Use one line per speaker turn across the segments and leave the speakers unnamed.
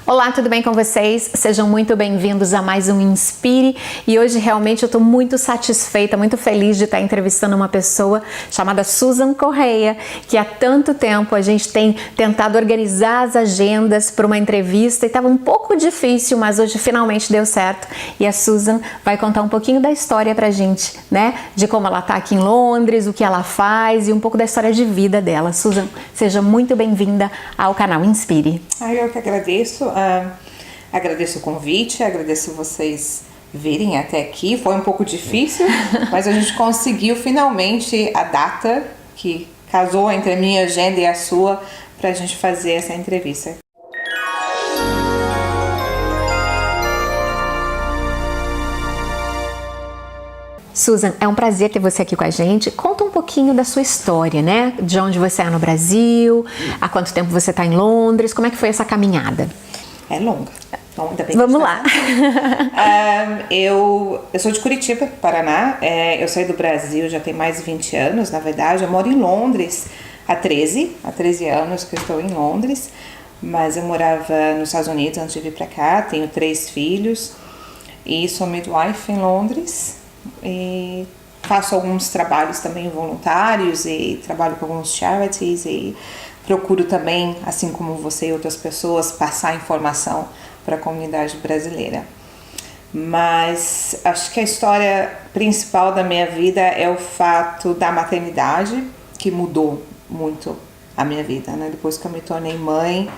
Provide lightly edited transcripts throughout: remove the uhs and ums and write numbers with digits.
Olá, tudo bem com vocês? Sejam muito bem-vindos a mais um Inspire e hoje realmente eu estou muito satisfeita, muito feliz de estar entrevistando uma pessoa chamada Susan Correia, que há tanto tempo a gente tem tentado organizar as agendas para uma entrevista e estava um pouco difícil, mas hoje finalmente deu certo e a Susan vai contar um pouquinho da história pra gente, né? De como ela está aqui em Londres, o que ela faz e um pouco da história de vida dela. Susan, seja muito bem-vinda ao canal Inspire.
Eu que agradeço. Agradeço o convite, agradeço vocês virem até aqui. Foi um pouco difícil, mas a gente conseguiu finalmente a data que casou entre a minha agenda e a sua para a gente fazer essa entrevista.
Susan, é um prazer ter você aqui com a gente. Conta um pouquinho da sua história, né? De onde você é no Brasil, há quanto tempo você está em Londres, como é que foi essa caminhada?
É longa. Então, ainda bem que
Vamos lá.
Eu sou de Curitiba, Paraná. Eu saí do Brasil já tem mais de 20 anos, na verdade. Eu moro em Londres há 13 anos que eu estou em Londres. Mas eu morava nos Estados Unidos antes de vir para cá. Tenho 3 filhos e sou midwife em Londres. E faço alguns trabalhos também voluntários e trabalho com alguns charities e procuro também, assim como você e outras pessoas, passar informação para a comunidade brasileira. Mas acho que a história principal da minha vida é o fato da maternidade, que mudou muito a minha vida, né? Depois que eu me tornei mãe,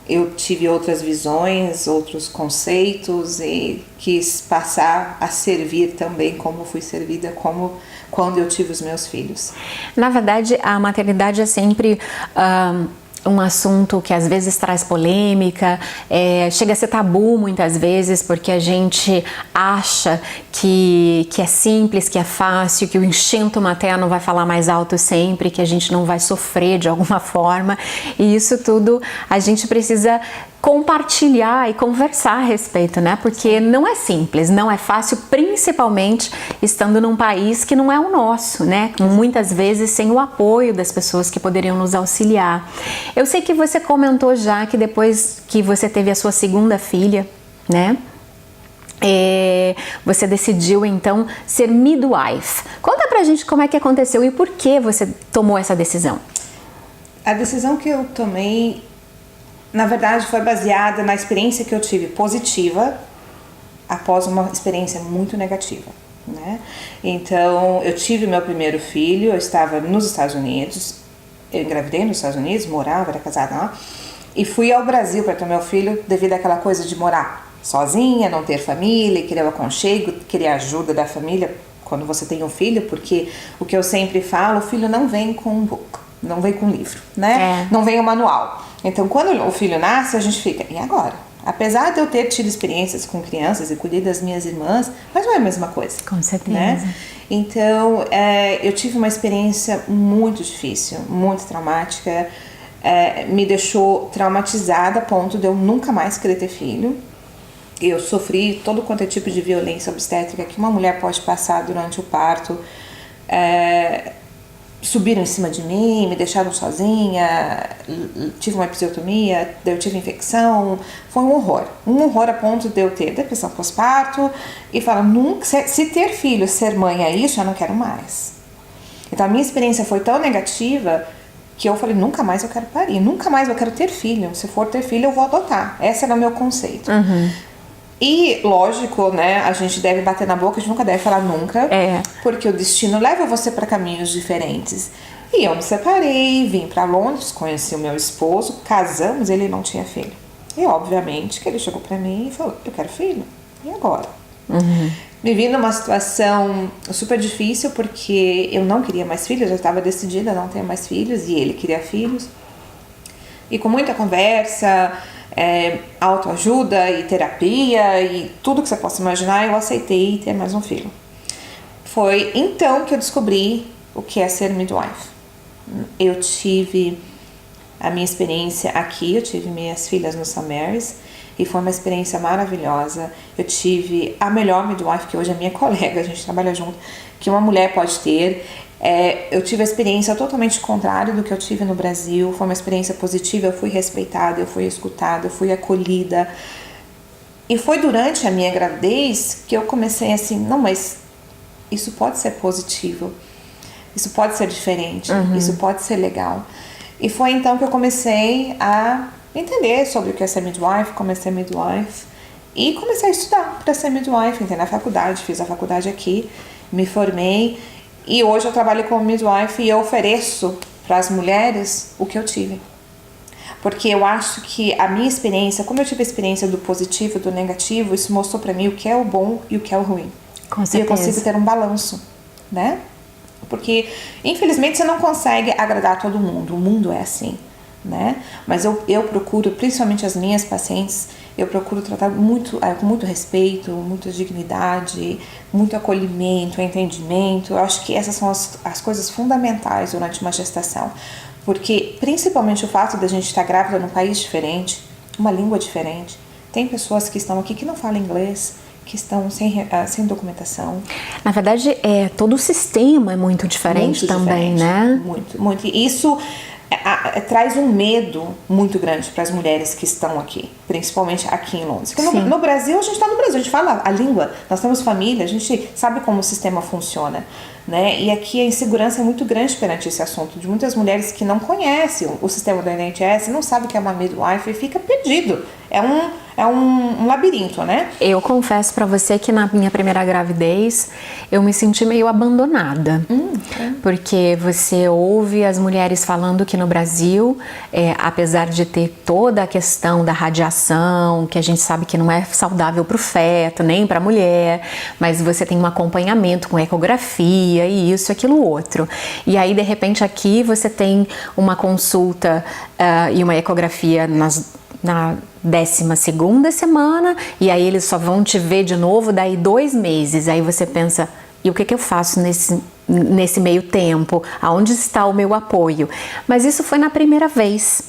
eu tive outras visões, outros conceitos e quis passar a servir também como fui servida quando eu tive os meus filhos.
Na verdade, a maternidade é sempre um assunto que às vezes traz polêmica, chega a ser tabu muitas vezes, porque a gente acha que é simples, que é fácil, que o instinto materno vai falar mais alto sempre, que a gente não vai sofrer de alguma forma, e isso tudo a gente precisa compartilhar e conversar a respeito, né? Porque não é simples, não é fácil, principalmente estando num país que não é o nosso, né? Muitas vezes sem o apoio das pessoas que poderiam nos auxiliar. Eu sei que você comentou já que depois que você teve a sua segunda filha, né? Você decidiu então ser midwife. Conta pra gente como é que aconteceu e por que você tomou essa decisão.
A decisão que eu tomei, na verdade, foi baseada na experiência que eu tive positiva após uma experiência muito negativa, né? Então, eu tive meu primeiro filho, eu estava nos Estados Unidos, eu engravidei nos Estados Unidos, morava, era casada lá, e fui ao Brasil para ter meu filho devido àquela coisa de morar sozinha, não ter família, querer o aconchego, querer a ajuda da família quando você tem um filho, porque o que eu sempre falo, o filho não vem com um book, não vem com um livro, né? Não vem o manual. Então, quando o filho nasce, a gente fica, e agora? Apesar de eu ter tido experiências com crianças e cuidei das minhas irmãs, mas não é a mesma coisa.
Com certeza.
Né? Então, eu tive uma experiência muito difícil, muito traumática, me deixou traumatizada a ponto de eu nunca mais querer ter filho. Eu sofri todo quanto é tipo de violência obstétrica que uma mulher pode passar durante o parto. Subiram em cima de mim, me deixaram sozinha, tive uma episiotomia, eu tive infecção, foi um horror a ponto de eu ter depressão pós-parto e falar, nunca, se ter filho, ser mãe é isso, eu não quero mais. Então a minha experiência foi tão negativa que eu falei, nunca mais eu quero parir, nunca mais eu quero ter filho, se for ter filho eu vou adotar, esse era o meu conceito. E, lógico, né, a gente deve bater na boca, a gente nunca deve falar nunca, porque o destino leva você para caminhos diferentes. E eu me separei, vim para Londres, conheci o meu esposo, casamos, ele não tinha filho. E, obviamente, que ele chegou para mim e falou, eu quero filho, e agora? Me vi numa situação super difícil, porque eu não queria mais filhos, eu já estava decidida a não ter mais filhos, e ele queria filhos. E com muita conversa, autoajuda e terapia e tudo que você possa imaginar, eu aceitei ter mais um filho. Foi então que eu descobri o que é ser midwife. Eu tive a minha experiência aqui, eu tive minhas filhas no St. Mary's e foi uma experiência maravilhosa. Eu tive a melhor midwife, que hoje é minha colega, a gente trabalha junto, que uma mulher pode ter. Eu tive a experiência totalmente contrária do que eu tive no Brasil. Foi uma experiência positiva, eu fui respeitada, eu fui escutada, eu fui acolhida. E foi durante a minha gravidez que eu comecei assim, não, mas isso pode ser positivo, isso pode ser diferente, isso pode ser legal. E foi então que eu comecei a entender sobre o que é ser midwife, como é ser midwife, e comecei a estudar para ser midwife. Entrei na faculdade, fiz a faculdade aqui, me formei, e hoje eu trabalho como midwife e eu ofereço para as mulheres o que eu tive. Porque eu acho que a minha experiência, como eu tive a experiência do positivo e do negativo, isso mostrou pra mim o que é o bom e o que é o ruim.
Com certeza.
E eu consigo ter um balanço, né? Porque, infelizmente, você não consegue agradar todo mundo. O mundo é assim, né? Mas eu procuro, principalmente as minhas pacientes, eu procuro tratar com muito respeito, muita dignidade, muito acolhimento, entendimento. Eu acho que essas são as coisas fundamentais durante uma gestação. Porque, principalmente o fato de a gente estar grávida num país diferente, uma língua diferente, tem pessoas que estão aqui que não falam inglês, que estão sem documentação.
Na verdade, todo o sistema é muito diferente também, né?
Muito, muito. E isso traz um medo muito grande para as mulheres que estão aqui, principalmente aqui em Londres. Porque no Brasil, a gente está no Brasil, a gente fala a língua, nós temos família, a gente sabe como o sistema funciona, né? E aqui a insegurança é muito grande perante esse assunto, de muitas mulheres que não conhecem o sistema do NHS, não sabem o que é uma midwife e fica perdido. É um labirinto, né?
Eu confesso pra você que na minha primeira gravidez eu me senti meio abandonada. Porque você ouve as mulheres falando que no Brasil, apesar de ter toda a questão da radiação, que a gente sabe que não é saudável pro feto, nem pra mulher, mas você tem um acompanhamento com ecografia e isso, aquilo, outro. E aí, de repente, aqui você tem uma consulta e uma ecografia na 12ª semana, e aí eles só vão te ver de novo daí 2 meses. Aí você pensa, e o que eu faço nesse meio tempo? Aonde está o meu apoio? Mas isso foi na primeira vez.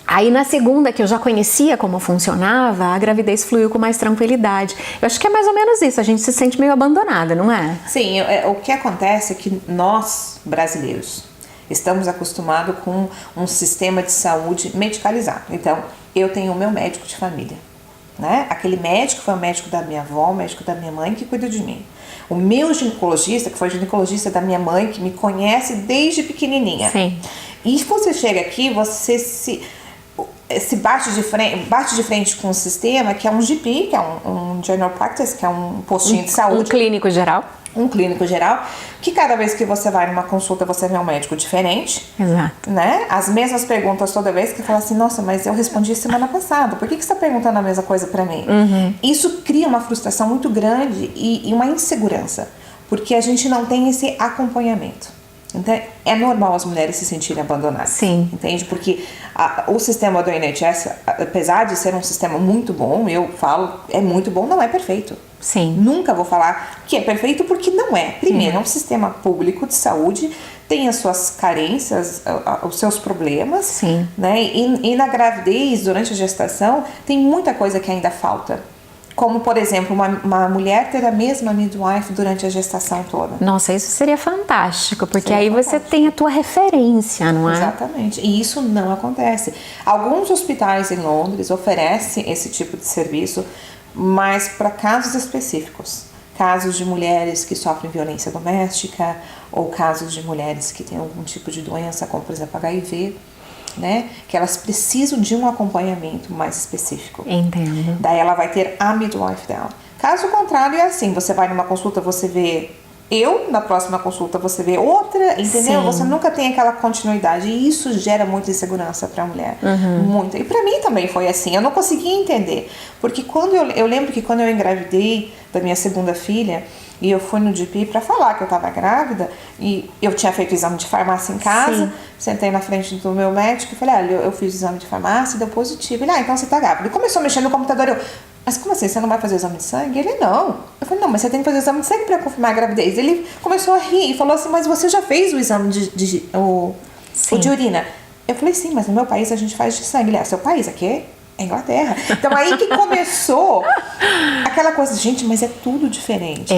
Aí na segunda, que eu já conhecia como funcionava, a gravidez fluiu com mais tranquilidade. Eu acho que é mais ou menos isso, a gente se sente meio abandonada, não é?
Sim, o que acontece é que nós, brasileiros, estamos acostumados com um sistema de saúde medicalizado. Então, eu tenho o meu médico de família, né? Aquele médico foi o médico da minha avó, o médico da minha mãe que cuida de mim. O meu ginecologista, que foi o ginecologista da minha mãe, que me conhece desde pequenininha.
Sim.
E quando você chega aqui, você se bate de frente com um sistema que é um GP, que é um General Practice, que é um postinho de saúde.
Um clínico geral.
Um clínico geral, que cada vez que você vai numa consulta, você vê um médico diferente.
Exato.
Né? As mesmas perguntas toda vez, que fala assim, nossa, mas eu respondi semana passada, por que você está perguntando a mesma coisa pra mim? Isso cria uma frustração muito grande e uma insegurança, porque a gente não tem esse acompanhamento. Então, é normal as mulheres se sentirem abandonadas.
Sim.
Entende? Porque o sistema do NHS, apesar de ser um sistema muito bom, eu falo, é muito bom, não é perfeito.
Sim.
Nunca vou falar que é perfeito, porque não é. Primeiro, é um sistema público de saúde, tem as suas carências, os seus problemas.
Sim.
Né? E na gravidez, durante a gestação, tem muita coisa que ainda falta. Como, por exemplo, uma mulher ter a mesma midwife durante a gestação toda.
Nossa, isso seria fantástico, porque
Seria
aí
fantástico.
você tem a tua referência, não é?
Exatamente. E isso não acontece. Alguns hospitais em Londres oferecem esse tipo de serviço, mas para casos específicos. Casos de mulheres que sofrem violência doméstica, ou casos de mulheres que têm algum tipo de doença, como por exemplo HIV, né? Que elas precisam de um acompanhamento mais específico.
Entendo.
Daí ela vai ter a midwife dela. Caso contrário, é assim, você vai numa consulta, você vê na próxima consulta você vê outra, entendeu?
Sim.
Você nunca tem aquela continuidade, e isso gera muita insegurança pra mulher. Muita. E pra mim também foi assim, eu não conseguia entender. Porque eu lembro que quando eu engravidei da minha segunda filha, e eu fui no GP pra falar que eu tava grávida, e eu tinha feito o exame de farmácia em casa,
Sim.
sentei na frente do meu médico e falei, olha, eu fiz o exame de farmácia e deu positivo. Ele, então você tá grávida. Ele começou a mexer no computador, mas como assim, você não vai fazer o exame de sangue? Ele, não. Eu falei, não, mas você tem que fazer o exame de sangue pra confirmar a gravidez. Ele começou a rir e falou assim, mas você já fez o exame de urina? Eu falei, sim, mas no meu país a gente faz de sangue. Ele, seu país aqui é Inglaterra. Então aí que começou aquela coisa, gente, mas é tudo diferente.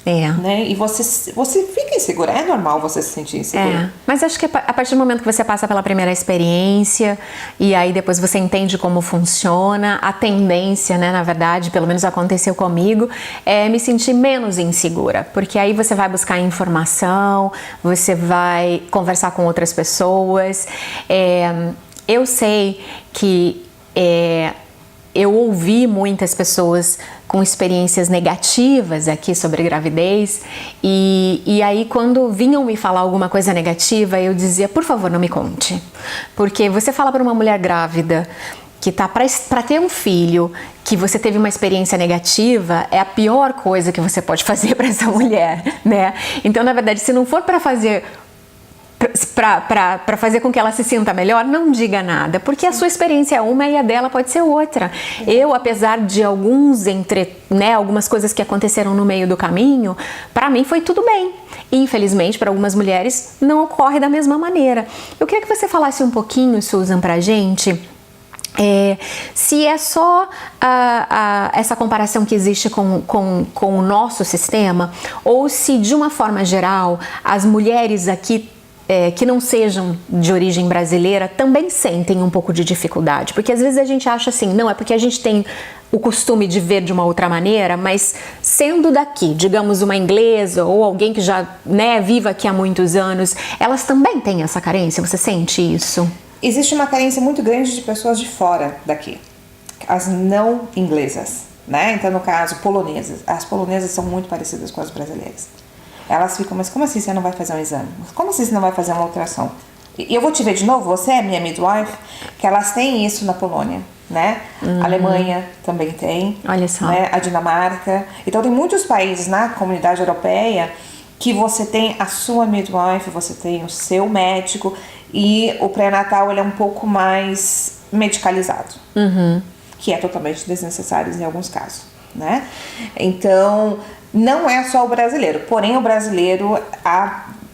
Né? E você fica insegura, é normal você se sentir insegura.
Mas acho que a partir do momento que você passa pela primeira experiência e aí depois você entende como funciona, a tendência, né, na verdade, pelo menos aconteceu comigo, é me sentir menos insegura, porque aí você vai buscar informação, você vai conversar com outras pessoas. Eu sei que eu ouvi muitas pessoas com experiências negativas aqui sobre gravidez e aí quando vinham me falar alguma coisa negativa, eu dizia, por favor, não me conte. Porque você fala para uma mulher grávida que tá para ter um filho, que você teve uma experiência negativa, é a pior coisa que você pode fazer para essa mulher, né? Então, na verdade, se não for para fazer com que ela se sinta melhor, não diga nada, porque a sua experiência é uma e a dela pode ser outra. Eu, apesar de algumas coisas que aconteceram no meio do caminho, para mim foi tudo bem. E, infelizmente, para algumas mulheres, não ocorre da mesma maneira. Eu queria que você falasse um pouquinho, Susan, pra gente, se é só essa comparação que existe com o nosso sistema, ou se, de uma forma geral, as mulheres aqui que não sejam de origem brasileira também sentem um pouco de dificuldade, porque às vezes a gente acha assim, não, é porque a gente tem o costume de ver de uma outra maneira, mas sendo daqui, digamos uma inglesa ou alguém que já vive aqui há muitos anos, elas também têm essa carência, você sente isso?
Existe uma carência muito grande de pessoas de fora daqui, as não inglesas, né? Então, no caso, polonesas. As polonesas são muito parecidas com as brasileiras. Elas ficam, mas como assim você não vai fazer um exame? Como assim você não vai fazer uma ultrassom? E eu vou te ver de novo, você é minha midwife, que elas têm isso na Polônia, né? A Alemanha também tem.
Olha só.
Né? A Dinamarca. Então tem muitos países na comunidade europeia que você tem a sua midwife, você tem o seu médico e o pré-natal ele é um pouco mais medicalizado, que é totalmente desnecessário em alguns casos, né? Então não é só o brasileiro, porém o brasileiro,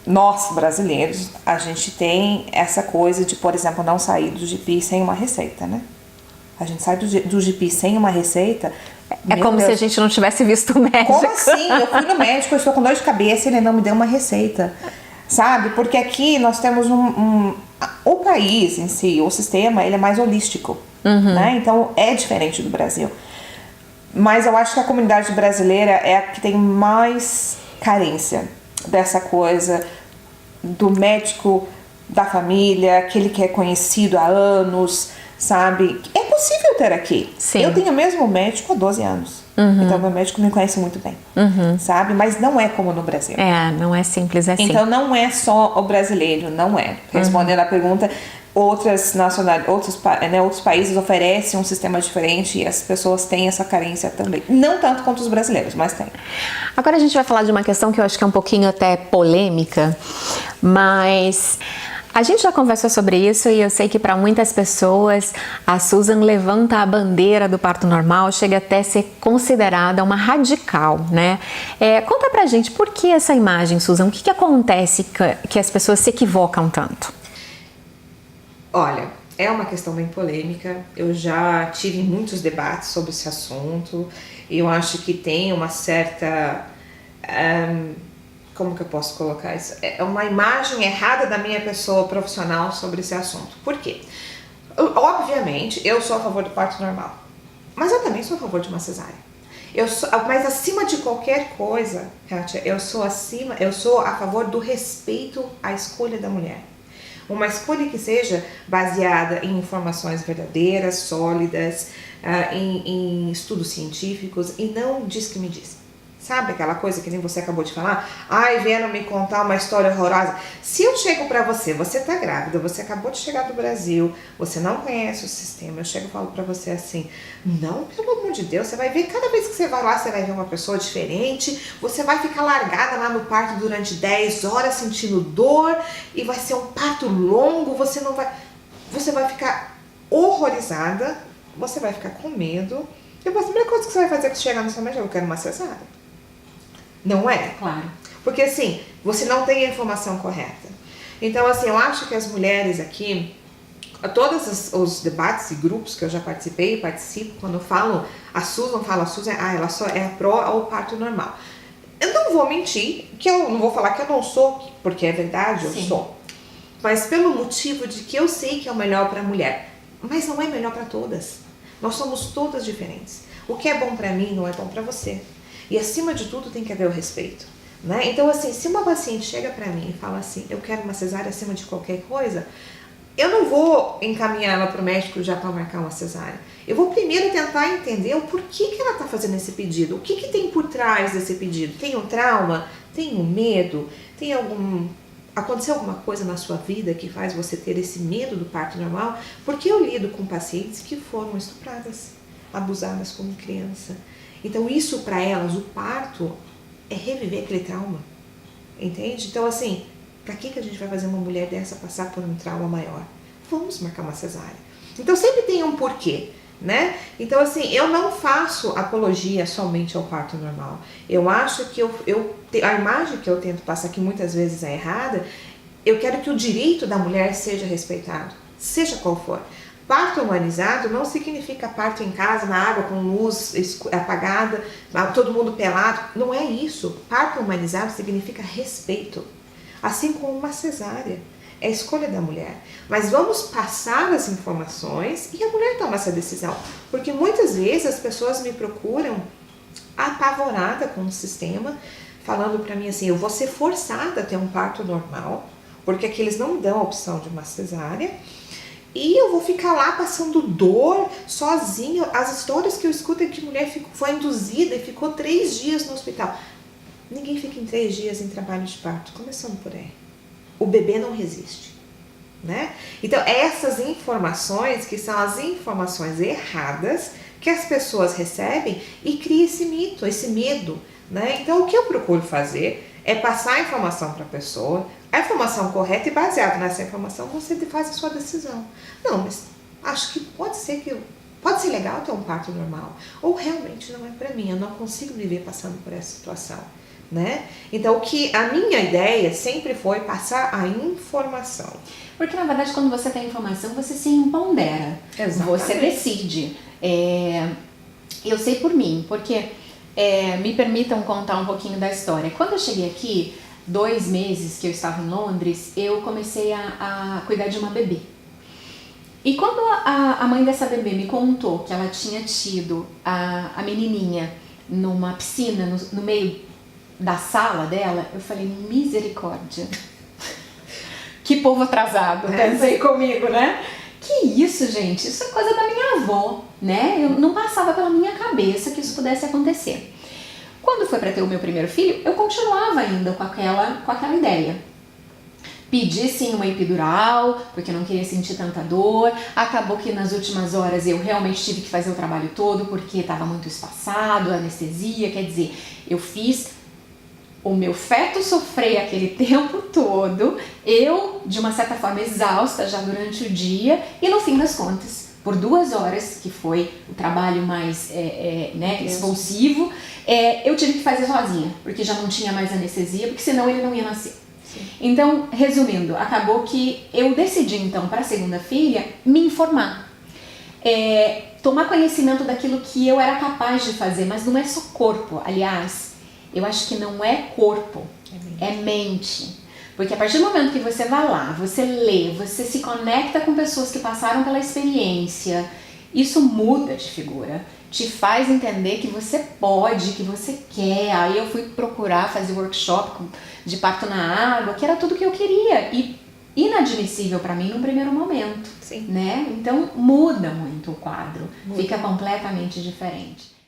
nós brasileiros, a gente tem essa coisa de, por exemplo, não sair do GP sem uma receita, né? A gente sai do GP sem uma receita.
É como Deus, se a gente não tivesse visto o médico.
Como assim? Eu fui no médico, eu estou com dor de cabeça e ele não me deu uma receita, sabe? Porque aqui nós temos o país em si, o sistema, ele é mais holístico, né? Então é diferente do Brasil. Mas eu acho que a comunidade brasileira é a que tem mais carência dessa coisa do médico da família, aquele que é conhecido há anos, sabe? É possível ter aqui.
Sim.
Eu tenho o mesmo médico há 12 anos. Então, meu médico me conhece muito bem, sabe? Mas não é como no Brasil.
Não é simples assim.
Então, não é só o brasileiro, não é. Respondendo a pergunta, outros países oferecem um sistema diferente e as pessoas têm essa carência também. Não tanto quanto os brasileiros, mas tem.
Agora a gente vai falar de uma questão que eu acho que é um pouquinho até polêmica, mas a gente já conversou sobre isso e eu sei que para muitas pessoas a Susan levanta a bandeira do parto normal, chega até a ser considerada uma radical, né? Conta pra gente por que essa imagem, Susan, o que acontece que as pessoas se equivocam tanto?
Olha, é uma questão bem polêmica, eu já tive muitos debates sobre esse assunto e eu acho que tem uma certa, como que eu posso colocar isso? É uma imagem errada da minha pessoa profissional sobre esse assunto. Por quê? Obviamente, eu sou a favor do parto normal, mas eu também sou a favor de uma cesárea. Mas acima de qualquer coisa, Kátia, eu sou a favor do respeito à escolha da mulher. Uma escolha que seja baseada em informações verdadeiras, sólidas, em estudos científicos e não diz que me diz. Sabe aquela coisa que nem você acabou de falar? Ai, vendo me contar uma história horrorosa. Se eu chego pra você tá grávida, você acabou de chegar do Brasil, você não conhece o sistema, eu chego e falo pra você assim, não, pelo amor de Deus, você vai ver, cada vez que você vai lá, você vai ver uma pessoa diferente, você vai ficar largada lá no parto durante 10 horas sentindo dor e vai ser um parto longo, você vai ficar horrorizada, você vai ficar com medo, e a primeira coisa que você vai fazer é que chegar no seu médico, eu quero uma cesárea. Não é?
Claro.
Porque assim, você não tem a informação correta. Então assim, eu acho que as mulheres aqui, todos os debates e grupos que eu já participo, quando falam, a Susan ela só é pró ao parto normal. Eu não vou mentir, que eu não vou falar que eu não sou, porque é verdade, eu sou. Mas pelo motivo de que eu sei que é o melhor para a mulher. Mas não é melhor para todas. Nós somos todas diferentes. O que é bom para mim não é bom para você. E acima de tudo tem que haver o respeito. Né? Então, assim, se uma paciente chega para mim e fala assim, eu quero uma cesárea acima de qualquer coisa, eu não vou encaminhar ela para o médico já para marcar uma cesárea. Eu vou primeiro tentar entender o porquê que ela está fazendo esse pedido. O que tem por trás desse pedido? Tem um trauma? Tem um medo? Aconteceu alguma coisa na sua vida que faz você ter esse medo do parto normal? Porque eu lido com pacientes que foram estupradas, abusadas como criança. Então isso para elas, o parto, é reviver aquele trauma, entende? Então assim, para que a gente vai fazer uma mulher dessa passar por um trauma maior? Vamos marcar uma cesárea. Então sempre tem um porquê, né? Então assim, eu não faço apologia somente ao parto normal. Eu acho que a imagem que eu tento passar, que muitas vezes é errada, eu quero que o direito da mulher seja respeitado, seja qual for. Parto humanizado não significa parto em casa, na água, com luz apagada, todo mundo pelado. Não é isso. Parto humanizado significa respeito. Assim como uma cesárea. É a escolha da mulher. Mas vamos passar as informações e a mulher toma essa decisão. Porque muitas vezes as pessoas me procuram apavorada com o sistema, falando para mim assim, eu vou ser forçada a ter um parto normal, porque aqui eles não dão a opção de uma cesárea, e eu vou ficar lá passando dor, sozinha. As histórias que eu escuto é que a mulher foi induzida e ficou 3 dias no hospital. Ninguém fica em 3 dias em trabalho de parto, começando por aí. O bebê não resiste, né? Então, essas informações, que são as informações erradas, que as pessoas recebem e cria esse mito, esse medo, né? Então, o que eu procuro fazer é passar a informação para a pessoa, a informação correta, e baseada nessa informação você faz a sua decisão. Não, mas acho que pode ser legal ter um parto normal, ou realmente não é para mim, eu não consigo me ver passando por essa situação, né? Então, a minha ideia sempre foi passar a informação.
Porque, na verdade, quando você tem informação, você se empodera.
Exatamente.
Você decide. Eu sei por mim, porque me permitam contar um pouquinho da história. Quando eu cheguei aqui, 2 meses que eu estava em Londres, eu comecei a cuidar de uma bebê. E quando a mãe dessa bebê me contou que ela tinha tido a menininha numa piscina no meio da sala dela, eu falei, misericórdia. Que povo atrasado, pensei comigo, né? Que isso, gente? Isso é coisa da minha avó, né? Eu não passava pela minha cabeça que isso pudesse acontecer. Quando foi para ter o meu primeiro filho, eu continuava ainda com aquela ideia. Pedi sim uma epidural, porque eu não queria sentir tanta dor. Acabou que nas últimas horas eu realmente tive que fazer o trabalho todo, porque estava muito espaçado, anestesia, quer dizer, eu fiz o meu feto sofrer aquele tempo todo, eu, de uma certa forma, exausta já durante o dia, e no fim das contas, por 2 horas, que foi o trabalho mais expulsivo, eu tive que fazer sozinha, porque já não tinha mais anestesia, porque senão ele não ia nascer. Sim. Então, resumindo, acabou que eu decidi, então, para a segunda filha, me informar. Tomar conhecimento daquilo que eu era capaz de fazer, mas não é só corpo, aliás, eu acho que não é corpo, é mente. Porque a partir do momento que você vai lá, você lê, você se conecta com pessoas que passaram pela experiência, isso muda de figura, te faz entender que você pode, que você quer. Aí eu fui procurar fazer workshop de parto na água, que era tudo que eu queria e inadmissível para mim num primeiro momento.
Sim.
Né? Então muda muito o quadro, fica completamente diferente.